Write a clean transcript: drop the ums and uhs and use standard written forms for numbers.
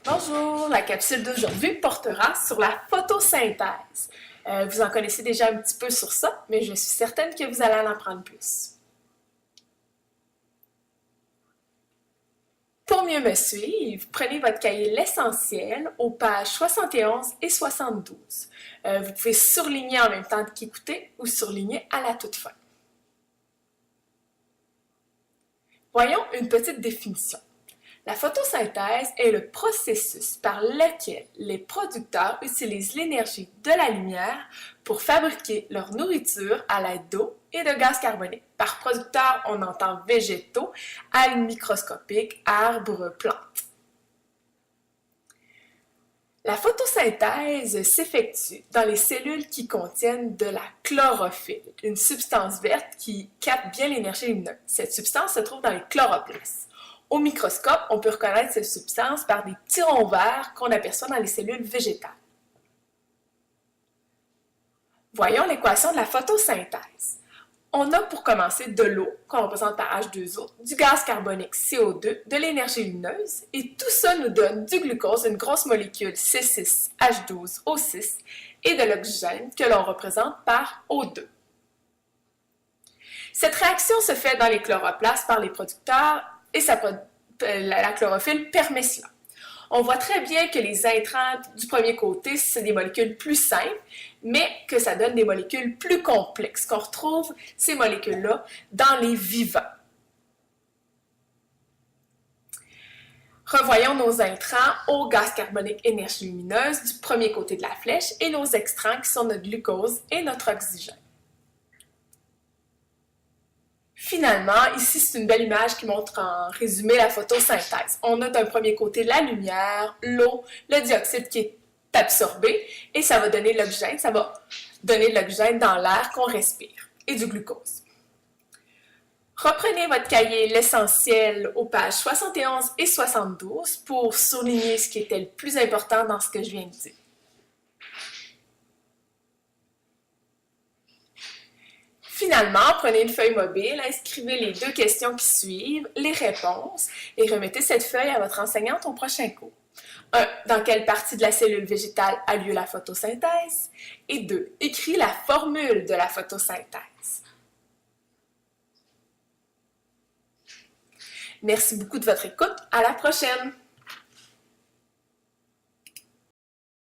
Bonjour, la capsule d'aujourd'hui portera sur la photosynthèse. Vous en connaissez déjà un petit peu sur ça, mais je suis certaine que vous allez en apprendre plus. Pour mieux me suivre, prenez votre cahier L'Essentiel aux pages 71 et 72. Vous pouvez surligner en même temps qu'écouter ou surligner à la toute fin. Voyons une petite définition. La photosynthèse est le processus par lequel les producteurs utilisent l'énergie de la lumière pour fabriquer leur nourriture à l'aide d'eau et de gaz carbonique. Par producteurs, on entend végétaux, algues microscopiques, arbres, plantes. La photosynthèse s'effectue dans les cellules qui contiennent de la chlorophylle, une substance verte qui capte bien l'énergie lumineuse. Cette substance se trouve dans les chloroplastes. Au microscope, on peut reconnaître cette substance par des petits ronds verts qu'on aperçoit dans les cellules végétales. Voyons l'équation de la photosynthèse. On a pour commencer de l'eau, qu'on représente par H2O, du gaz carbonique CO2, de l'énergie lumineuse, et tout ça nous donne du glucose, une grosse molécule C6H12O6, et de l'oxygène que l'on représente par O2. Cette réaction se fait dans les chloroplastes par les producteurs et la chlorophylle permet cela. On voit très bien que les intrants du premier côté, c'est des molécules plus simples, mais que ça donne des molécules plus complexes, qu'on retrouve ces molécules-là dans les vivants. Revoyons nos intrants au gaz carbonique énergie lumineuse du premier côté de la flèche et nos extrants qui sont notre glucose et notre oxygène. Finalement, ici, c'est une belle image qui montre en résumé la photosynthèse. On a d'un premier côté la lumière, l'eau, le dioxyde qui est absorbé et ça va donner l'oxygène. Ça va donner de l'oxygène dans l'air qu'on respire et du glucose. Reprenez votre cahier L'Essentiel aux pages 71 et 72 pour souligner ce qui était le plus important dans ce que je viens de dire. Finalement, prenez une feuille mobile, inscrivez les deux questions qui suivent, les réponses, et remettez cette feuille à votre enseignante au prochain cours. 1. Dans quelle partie de la cellule végétale a lieu la photosynthèse? Et 2. Écris la formule de la photosynthèse. Merci beaucoup de votre écoute. À la prochaine!